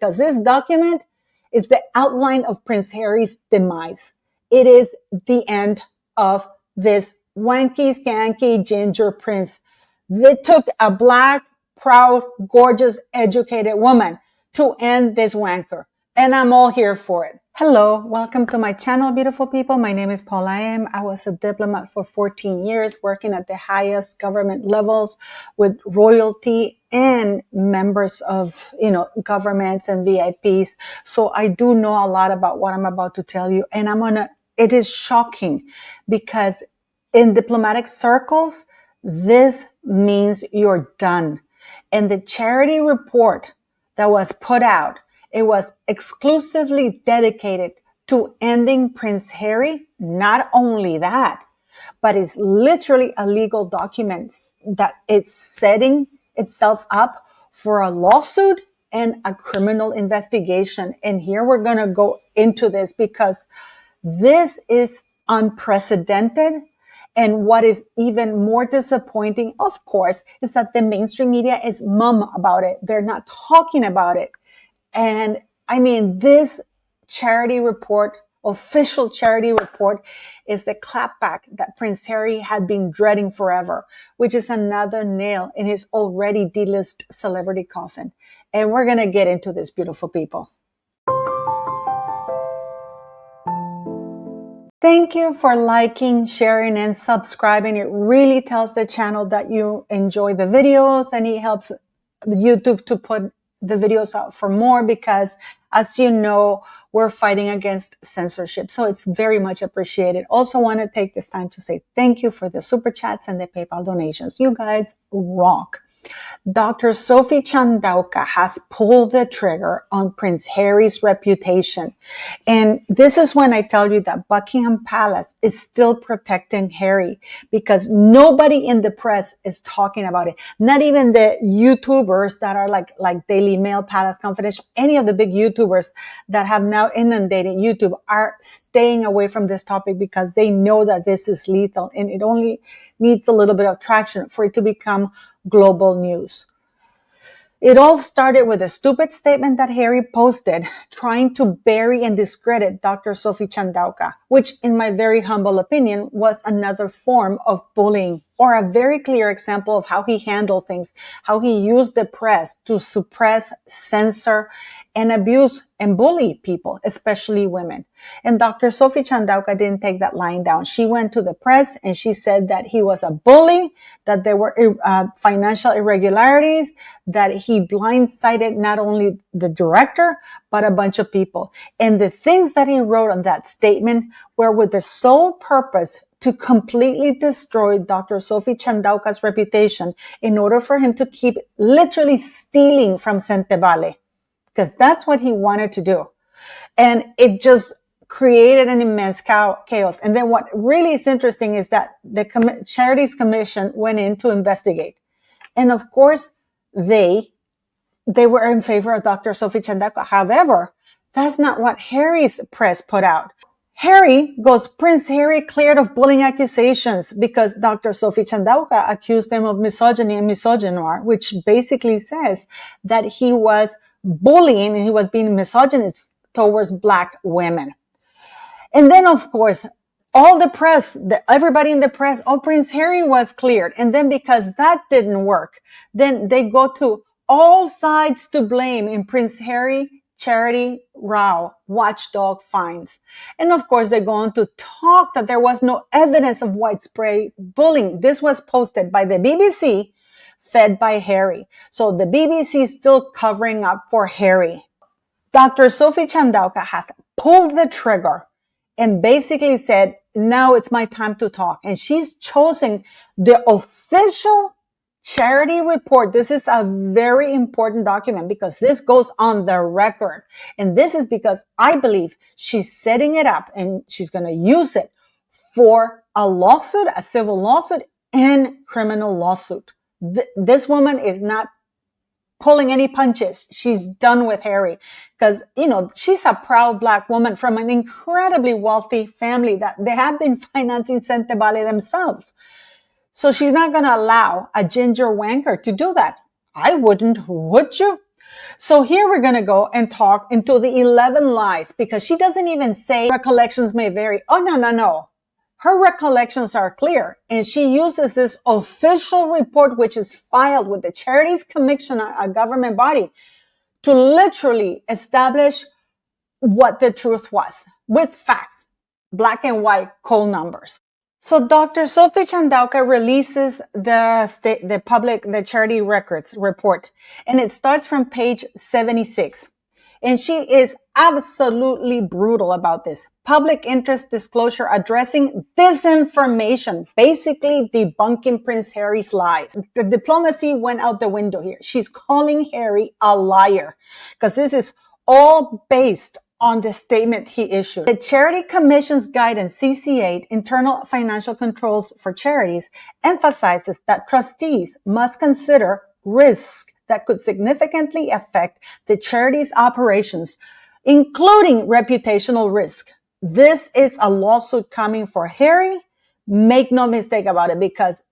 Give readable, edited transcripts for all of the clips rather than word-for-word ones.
because this document is the outline of Prince Harry's demise. It is the end of this wanky, skanky ginger prince. They took a black, proud, gorgeous, educated woman to end this wanker. And I'm all here for it. Hello, welcome to my channel, beautiful people. My name is Paula. I was a diplomat for 14 years, working at the highest government levels with royalty and members of, governments and VIPs. So I do know a lot about what I'm about to tell you. And it is shocking because in diplomatic circles, this means you're done. And the charity report that was put out, it was exclusively dedicated to ending Prince Harry. Not only that, but it's literally a legal document that it's setting itself up for a lawsuit and a criminal investigation. And here we're going to go into this because this is unprecedented. And what is even more disappointing, of course, is that the mainstream media is mum about it. They're not talking about it. And I mean, this charity report, official charity report, is the clapback that Prince Harry had been dreading forever, which is another nail in his already D-list celebrity coffin. And we're going to get into this, beautiful people. Thank you for liking, sharing, and subscribing. It really tells the channel that you enjoy the videos, and it helps YouTube to put the videos out for more because, as you know, we're fighting against censorship. So it's very much appreciated. Also want to take this time to say thank you for the super chats and the PayPal donations. You guys rock. Dr. Sophie Chandauka has pulled the trigger on Prince Harry's reputation. And this is when I tell you that Buckingham Palace is still protecting Harry because nobody in the press is talking about it. Not even the YouTubers that are like Daily Mail, Palace Confidential, any of the big YouTubers that have now inundated YouTube are staying away from this topic because they know that this is lethal and it only needs a little bit of traction for it to become global news. It all started with a stupid statement that Harry posted trying to bury and discredit Dr. Sophie Chandauka, which in my very humble opinion was another form of bullying or a very clear example of how he handled things, how he used the press to suppress, censor, and abuse and bully people, especially women. And Dr. Sophie Chandauka didn't take that lying down. She went to the press and she said that he was a bully, that there were financial irregularities, that he blindsided not only the director, but a bunch of people. And the things that he wrote on that statement were with the sole purpose to completely destroy Dr. Sophie Chandauka's reputation in order for him to keep literally stealing from Sentebale, because that's what he wanted to do. And it just created an immense chaos. And then what really is interesting is that the Charities Commission went in to investigate. And of course, they were in favor of Dr. Sophie Chandauka. However, that's not what Harry's press put out. Harry goes, Prince Harry cleared of bullying accusations because Dr. Sophie Chandauka accused him of misogyny and misogynoir, which basically says that he was bullying and he was being misogynist towards Black women. And then, of course, all the press, everybody in the press, Prince Harry was cleared. And then because that didn't work, then they go to all sides to blame in Prince Harry charity row, watchdog fines. And of course, they go on to talk that there was no evidence of widespread bullying. This was posted by the BBC, fed by Harry. So the BBC is still covering up for Harry. Dr. Sophie Chandauka has pulled the trigger and basically said, now it's my time to talk. And she's chosen the official charity report. This is a very important document because this goes on the record. And this is because I believe she's setting it up and she's going to use it for a lawsuit, a civil lawsuit and criminal lawsuit. This woman is not pulling any punches. She's done with Harry because, she's a proud Black woman from an incredibly wealthy family that they have been financing Sentebale themselves. So she's not going to allow a ginger wanker to do that. I wouldn't, would you? So here we're going to go and talk into the 11 lies, because she doesn't even say recollections may vary. Oh, no. Her recollections are clear, and she uses this official report, which is filed with the Charities Commission, a government body, to literally establish what the truth was with facts, black and white, cold numbers. So Dr. Sophie Chandauka releases the charity records report, and it starts from page 76. And she is absolutely brutal about this. Public interest disclosure addressing disinformation, basically debunking Prince Harry's lies. The diplomacy went out the window here. She's calling Harry a liar, because this is all based on the statement he issued. The Charity Commission's guidance, CC8, Internal Financial Controls for Charities, emphasizes that trustees must consider risk that could significantly affect the charity's operations, including reputational risk. This is a lawsuit coming for Harry. Make no mistake about it, because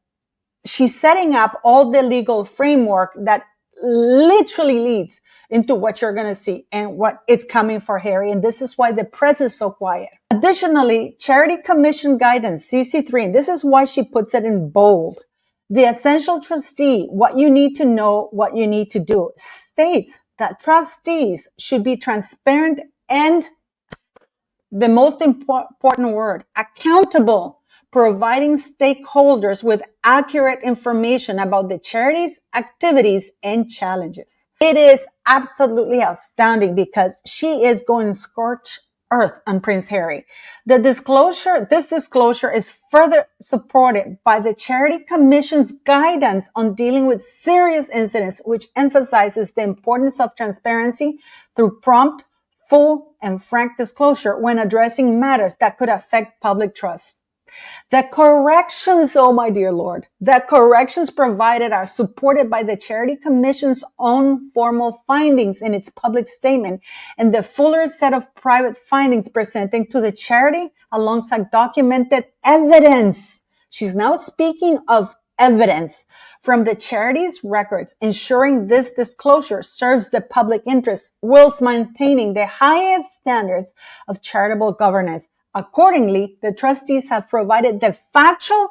she's setting up all the legal framework that literally leads into what you're going to see and what it's coming for Harry. And this is why the press is so quiet. Additionally, Charity Commission guidance, CC3, and this is why she puts it in bold. The essential trustee, what you need to know, what you need to do, states that trustees should be transparent and, the most important word, accountable, providing stakeholders with accurate information about the charity's activities and challenges. It is absolutely outstanding, because she is going scorched earth on Prince Harry. This disclosure is further supported by the Charity Commission's guidance on dealing with serious incidents, which emphasizes the importance of transparency through prompt, full, and frank disclosure when addressing matters that could affect public trust. The corrections, oh my dear Lord, the corrections provided are supported by the Charity Commission's own formal findings in its public statement, and the fuller set of private findings presenting to the charity alongside documented evidence. She's now speaking of evidence from the charity's records, ensuring this disclosure serves the public interest whilst maintaining the highest standards of charitable governance. Accordingly, the trustees have provided the factual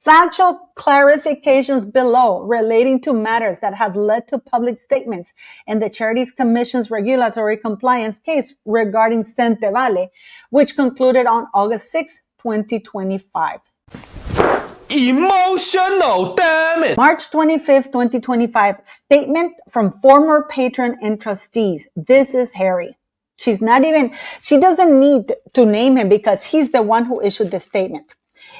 clarifications below relating to matters that have led to public statements and the Charities Commission's regulatory compliance case regarding Sentebale, which concluded on August 6, 2025. Emotional, damn it! March 25th, 2025, statement from former patron and trustees. This is Harry. She doesn't need to name him, because he's the one who issued the statement.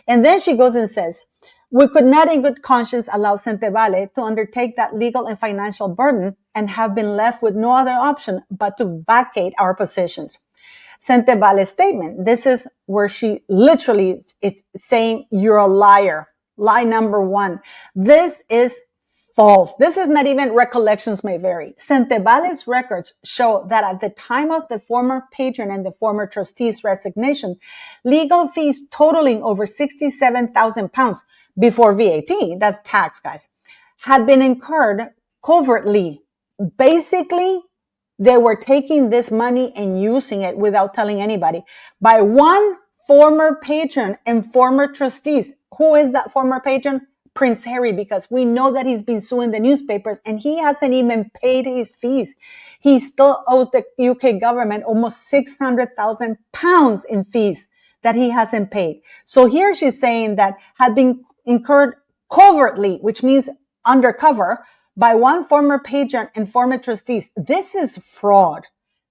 And then she goes and says, we could not in good conscience allow Sentebale to undertake that legal and financial burden and have been left with no other option but to vacate our positions. Sentebale's statement, this is where she literally is saying, you're a liar. Lie number one. This is false. This is not even recollections may vary. Sentebale's records show that at the time of the former patron and the former trustee's resignation, legal fees totaling over £67,000 before VAT, that's tax, guys, had been incurred covertly. Basically, they were taking this money and using it without telling anybody by one former patron and former trustees. Who is that former patron? Prince Harry, because we know that he's been suing the newspapers and he hasn't even paid his fees. He still owes the UK government almost £600,000 in fees that he hasn't paid. So here she's saying that had been incurred covertly, which means undercover, by one former patron and former trustees. This is fraud.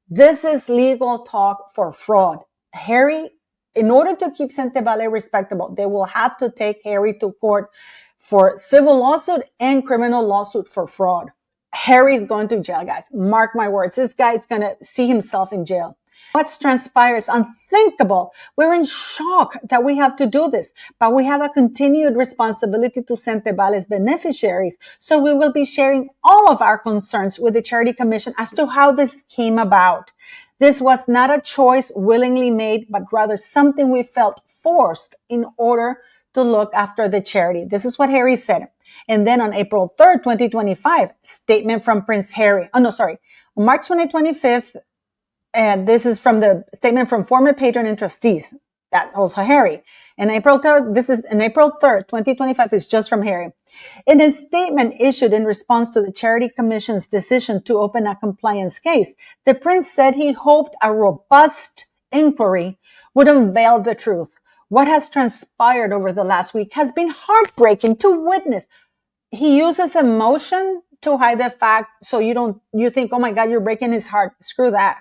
This is legal talk for fraud. Harry, in order to keep Sentebale respectable, they will have to take Harry to court for civil lawsuit and criminal lawsuit for fraud. Harry's going to jail, guys. Mark my words. This guy's going to see himself in jail. What's transpires unthinkable. We're in shock that we have to do this, but we have a continued responsibility to Sentebale's beneficiaries. So we will be sharing all of our concerns with the Charity Commission as to how this came about. This was not a choice willingly made, but rather something we felt forced in order to look after the charity. This is what Harry said. And then on April 3rd, 2025, statement from Prince Harry. March 2025, and this is from the statement from former patron and trustees. That's also Harry. And April 3rd, this is in April 3rd, 2025, is just from Harry. In a statement issued in response to the Charity Commission's decision to open a compliance case, the prince said he hoped a robust inquiry would unveil the truth. What has transpired over the last week has been heartbreaking to witness. He uses emotion to hide the fact so you think, oh my God, you're breaking his heart. Screw that.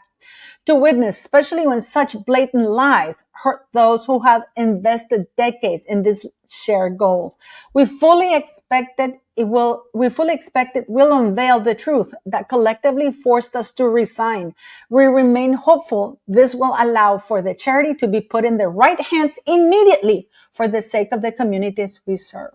To witness, especially when such blatant lies hurt those who have invested decades in this shared goal. We fully expect it will unveil the truth that collectively forced us to resign. We remain hopeful this will allow for the charity to be put in the right hands immediately for the sake of the communities we serve.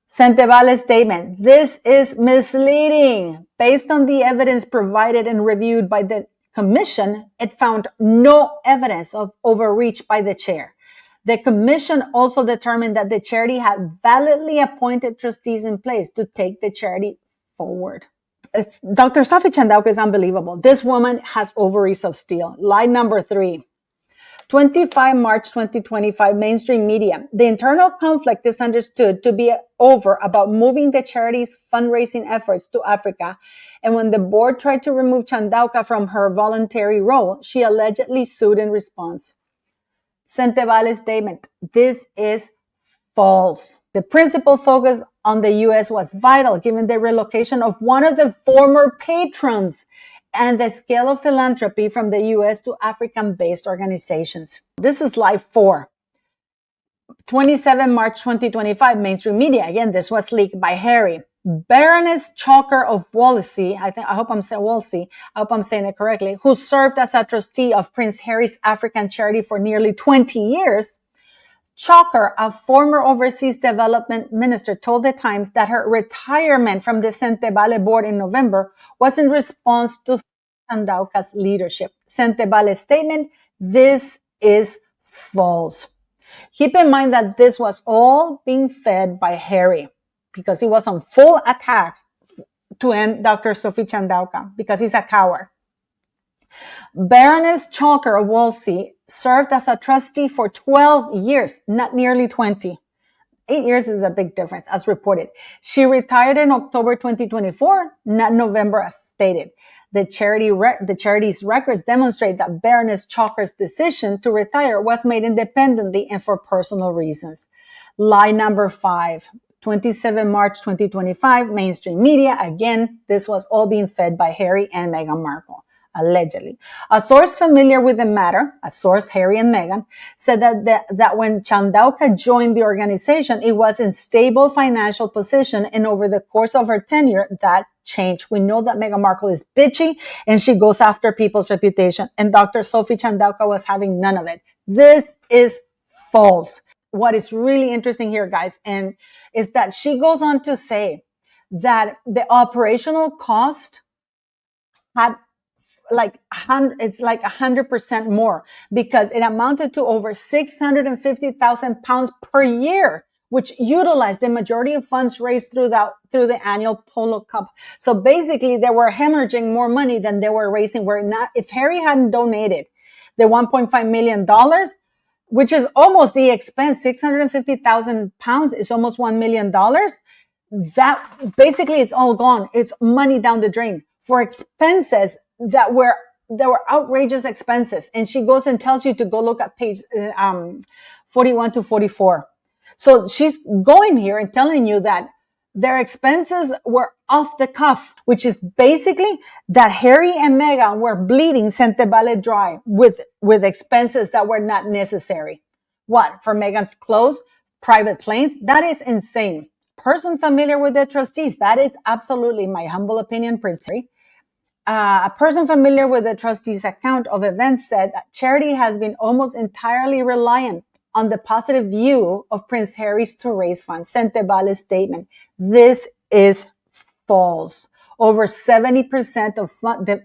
Sentebale's statement. This is misleading. Based on the evidence provided and reviewed by the Commission, it found no evidence of overreach by the chair. The Commission also determined that the charity had validly appointed trustees in place to take the charity forward. Dr. Sophie Chandauka is unbelievable. This woman has ovaries of steel. Lie number 3. 25 March 2025, mainstream media. The internal conflict is understood to be over about moving the charity's fundraising efforts to Africa. And when the board tried to remove Chandauka from her voluntary role, she allegedly sued in response. Sentebale's statement. This is false. The principal focus on the U.S. was vital given the relocation of one of the former patrons and the scale of philanthropy from the U.S. to African-based organizations. This is live 4. 27 March 2025, mainstream media. Again, this was leaked by Harry. Baroness Chalker of Wolsey, I hope I'm saying it correctly, who served as a trustee of Prince Harry's African charity for nearly 20 years. Chalker, a former overseas development minister, told the Times that her retirement from the Sentebale board in November was in response to Chandauka's leadership. Sentebale's statement, this is false. Keep in mind that this was all being fed by Harry because he was on full attack to end Dr. Sophie Chandauka because he's a coward. Baroness Chalker of Wolsey served as a trustee for 12 years, not nearly 20. 8 years is a big difference, as reported. She retired in October 2024, not November, as stated. The charity's records demonstrate that Baroness Chalker's decision to retire was made independently and for personal reasons. Lie number 5. 27 March 2025, mainstream media. Again, this was all being fed by Harry and Meghan Markle, allegedly. A source familiar with the matter, Harry and Meghan, said that when Chandauka joined the organization, it was in stable financial position, and over the course of her tenure, that changed. We know that Meghan Markle is bitchy and she goes after people's reputation, and Dr. Sophie Chandauka was having none of it. This is false. What is really interesting here, guys, and is that she goes on to say that the operational cost had it's like 100% more because it amounted to over 650,000 pounds per year, which utilized the majority of funds raised through the annual Polo Cup. So basically, they were hemorrhaging more money than they were raising. If Harry hadn't donated the $1.5 million, which is almost the expense, 650,000 pounds is almost $1 million. That basically is all gone. It's money down the drain for expenses that were outrageous expenses. And she goes and tells you to go look at page 41 to 44. So she's going here and telling you that their expenses were off the cuff, which is basically that Harry and Meghan were bleeding Sentebale dry with expenses that were not necessary. What? For Meghan's clothes, private planes? That is insane. Person familiar with the trustees, that is absolutely, my humble opinion, Prince Harry. A person familiar with the trustees' account of events said that charity has been almost entirely reliant on the positive view of Prince Harry's to raise funds. Sentebale's statement. This is false. Over 70%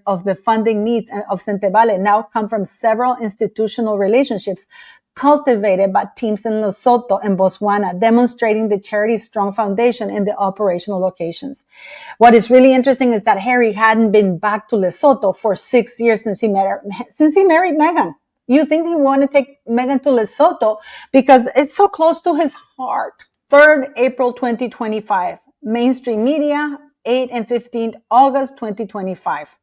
of the funding needs of Sentebale now come from several institutional relationships cultivated by teams in Lesotho and Botswana, demonstrating the charity's strong foundation in the operational locations. What is really interesting is that Harry hadn't been back to Lesotho for 6 years since he married Meghan. You think he wanted to take Meghan to Lesotho because it's so close to his heart. 3rd April 2025, mainstream media, 8 and 15 August 2025.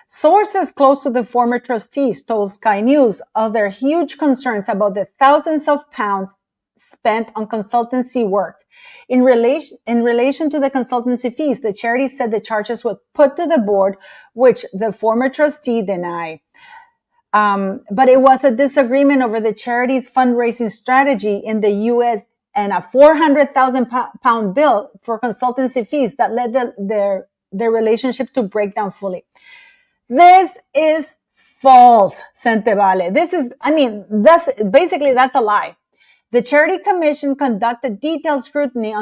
Sources close to the former trustees told Sky News of their huge concerns about the thousands of pounds spent on consultancy work. In relation to the consultancy fees, the charity said the charges were put to the board, which the former trustee denied. But it was a disagreement over the charity's fundraising strategy in the U.S. and a 400,000 pound bill for consultancy fees that led their relationship to break down fully. This is false, Sentebale. That's a lie. The Charity Commission conducted detailed scrutiny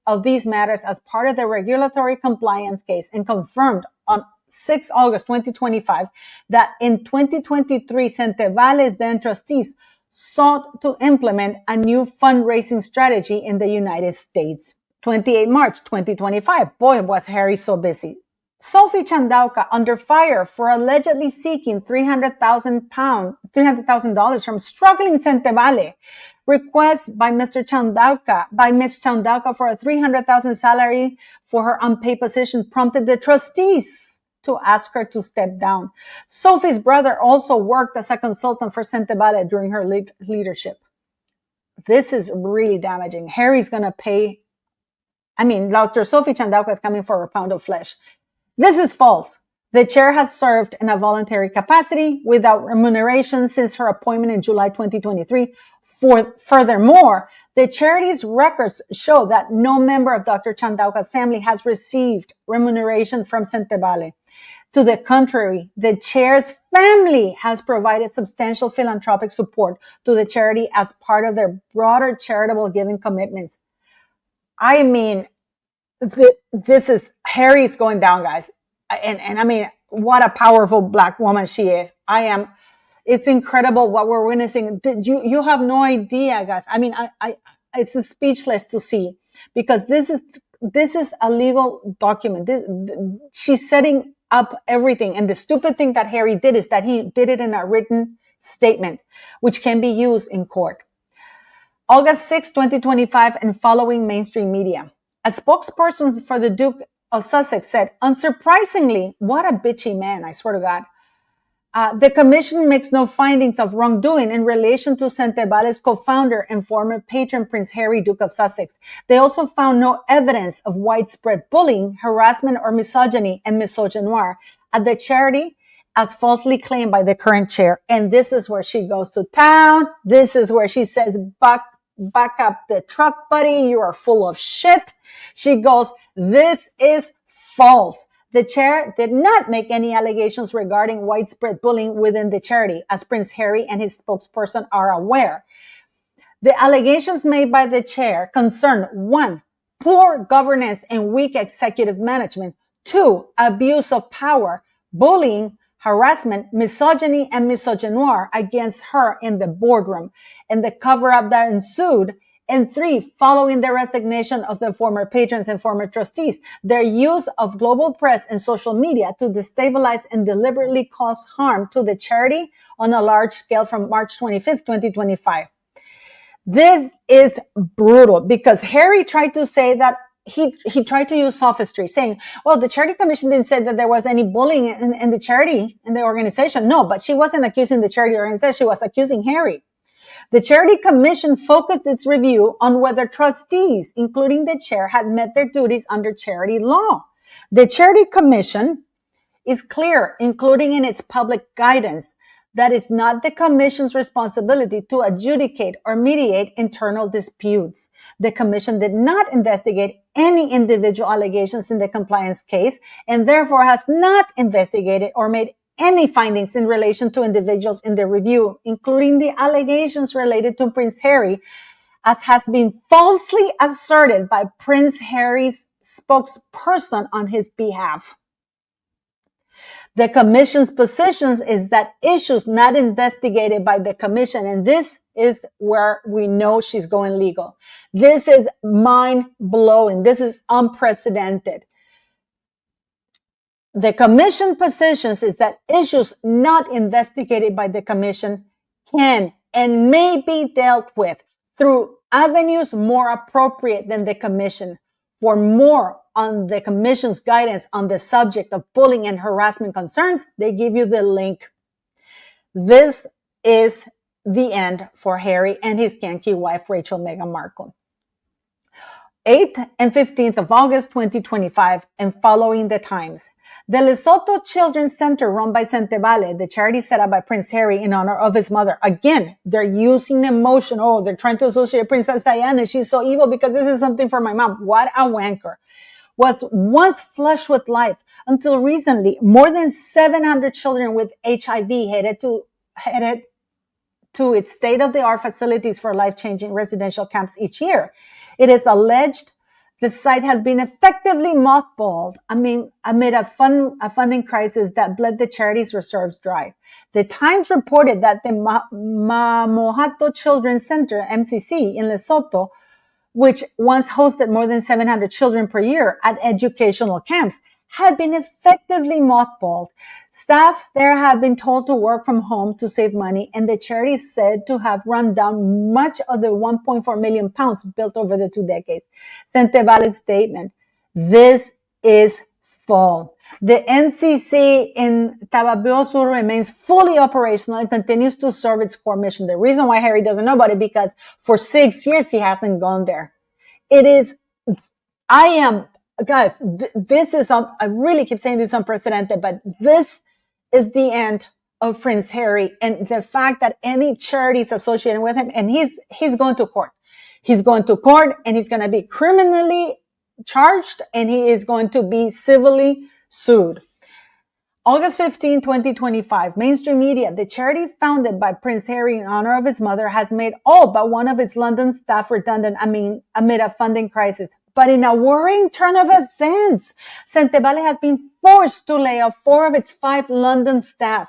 of these matters as part of the regulatory compliance case and confirmed on 6 August 2025 that in 2023, Sentebale's then trustees sought to implement a new fundraising strategy in the United States. 28 March 2025. Boy, was Harry so busy. Sophie Chandauka under fire for allegedly seeking $300,000 from struggling Sentebale. Request by Ms. Chandauka for a $300,000 salary for her unpaid position prompted the trustees to ask her to step down. Sophie's brother also worked as a consultant for Sentebale during her leadership. This is really damaging. Harry's going to pay. Dr. Sophie Chandauka is coming for a pound of flesh. This is false. The chair has served in a voluntary capacity without remuneration since her appointment in July 2023. Furthermore, the charity's records show that no member of Dr. Chandauka's family has received remuneration from Sentebale. To the contrary, the chair's family has provided substantial philanthropic support to the charity as part of their broader charitable giving commitments. This is Harry's going down, guys. And what a powerful Black woman she is. It's incredible what we're witnessing. You have no idea, guys. It's speechless to see because this is a legal document. She's setting up everything. And the stupid thing that Harry did is that he did it in a written statement, which can be used in court. August 6, 2025 and following mainstream media. A spokesperson for the Duke of Sussex said, unsurprisingly, what a bitchy man, I swear to God. The commission makes no findings of wrongdoing in relation to Sentebale's co-founder and former patron, Prince Harry, Duke of Sussex. They also found no evidence of widespread bullying, harassment, or misogyny and misogynoir at the charity as falsely claimed by the current chair. And this is where she goes to town. This is where she says, back up the truck, buddy. You are full of shit. She goes, this is false. The chair did not make any allegations regarding widespread bullying within the charity, as Prince Harry and his spokesperson are aware. The allegations made by the chair concern 1, poor governance and weak executive management, 2, abuse of power, bullying, harassment, misogyny, and misogynoir against her in the boardroom, and the cover-up that ensued, and 3, following the resignation of the former patrons and former trustees, their use of global press and social media to destabilize and deliberately cause harm to the charity on a large scale from March 25th, 2025. This is brutal because Harry tried to say that he tried to use sophistry, saying, well, the Charity Commission didn't say that there was any bullying in the charity, in the organization. No, but she wasn't accusing the charity organization. She was accusing Harry. The Charity Commission focused its review on whether trustees, including the chair, had met their duties under charity law. The Charity Commission is clear, including in its public guidance, that it's not the Commission's responsibility to adjudicate or mediate internal disputes. The Commission did not investigate any individual allegations in the compliance case and therefore has not investigated or made any findings in relation to individuals in the review, including the allegations related to Prince Harry, as has been falsely asserted by Prince Harry's spokesperson on his behalf. The Commission's position is that issues not investigated by the Commission in this is where we know she's going legal. This is mind blowing. This is unprecedented. The commission positions is that issues not investigated by the commission can and may be dealt with through avenues more appropriate than the commission. For more on the commission's guidance on the subject of bullying and harassment concerns, they give you the link. This is the end for Harry and his skanky wife, Rachel Meghan Markle. 8th and 15th of August, 2025, and following the times. The Lesotho Children's Center, run by Sentebale, the charity set up by Prince Harry in honor of his mother. Again, they're using emotion. Oh, they're trying to associate Princess Diana. She's so evil because this is something for my mom. What a wanker. Was once flush with life. Until recently, more than 700 children with HIV headed to its state-of-the-art facilities for life-changing residential camps each year. It is alleged the site has been effectively mothballed amid a funding crisis that bled the charity's reserves dry. The Times reported that the Mamohato Children's Center, MCC, in Lesotho, which once hosted more than 700 children per year at educational camps, had been effectively mothballed. Staff there have been told to work from home to save money, and the charity is said to have run down much of the 1.4 million pounds built over the 2 decades. Sentebale's statement: this is false. The NCC in Tababiosu remains fully operational and continues to serve its core mission. The reason why Harry doesn't know about it, because for 6 years he hasn't gone there. Guys, this is, I really keep saying this is unprecedented, but this is the end of Prince Harry, and the fact that any charity is associated with him, and he's going to court. He's going to court, and he's going to be criminally charged, and he is going to be civilly sued. August 15, 2025, mainstream media, the charity founded by Prince Harry in honor of his mother, has made all but one of its London staff redundant amid a funding crisis. But in a worrying turn of events, Sentebale has been forced to lay off 4 of its 5 London staff.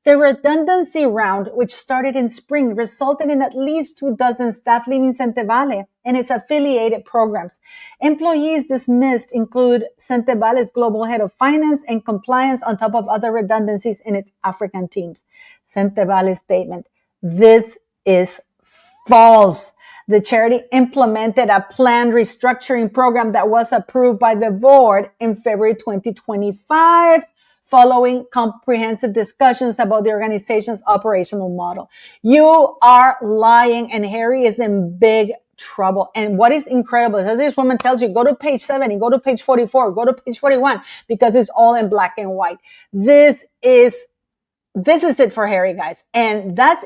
The redundancy round, which started in spring, resulted in at least 24 staff leaving Sentebale and its affiliated programs. Employees dismissed include Sentebale's global head of finance and compliance, on top of other redundancies in its African teams. Sentebale's statement: this is false. The charity implemented a planned restructuring program that was approved by the board in February 2025, following comprehensive discussions about the organization's operational model. You are lying, and Harry is in big trouble. And what is incredible is that this woman tells you, go to page 70, go to page 44, go to page 41, because it's all in black and white. This is it for Harry, guys. And that's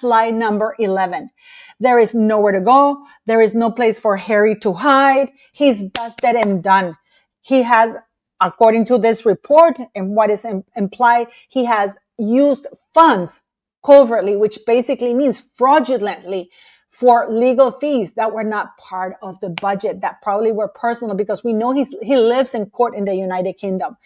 lie number 11. There is nowhere to go. There is no place for Harry to hide. He's dusted and done. He has, according to this report and what is implied, he has used funds covertly, which basically means fraudulently, for legal fees that were not part of the budget, that probably were personal, because we know he lives in court in the United Kingdom.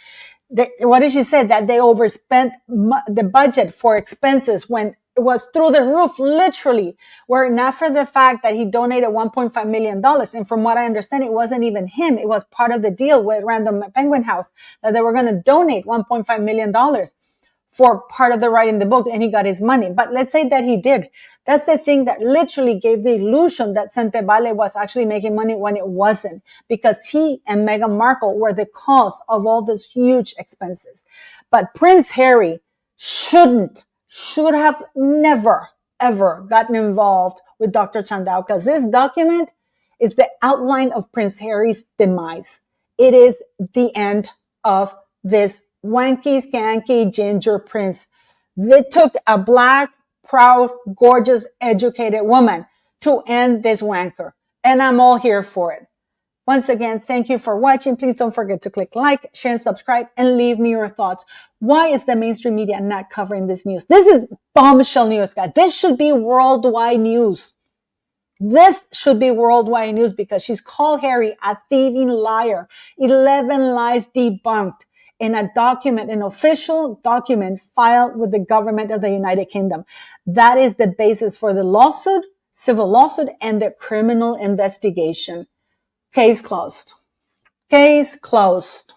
What did she say? That they overspent the budget for expenses when it was through the roof, literally, were it not for the fact that he donated $1.5 million. And from what I understand, it wasn't even him. It was part of the deal with Random Penguin House that they were going to donate $1.5 million for part of the writing the book, and he got his money. But let's say that he did. That's the thing that literally gave the illusion that Sentebale was actually making money when it wasn't, because he and Meghan Markle were the cause of all those huge expenses. But Prince Harry should have never, ever gotten involved with Dr. Chandau, because this document is the outline of Prince Harry's demise. It is the end of this wanky, skanky, ginger prince. They took a black, proud, gorgeous, educated woman to end this wanker. And I'm all here for it. Once again, thank you for watching. Please don't forget to click like, share, and subscribe, and leave me your thoughts. Why is the mainstream media not covering this news? This is bombshell news, guys. This should be worldwide news. This should be worldwide news, because she's called Harry a thieving liar. 11 lies debunked. in a document, an official document filed with the government of the United Kingdom. That is the basis for the lawsuit, civil lawsuit, and the criminal investigation. Case closed. Case closed.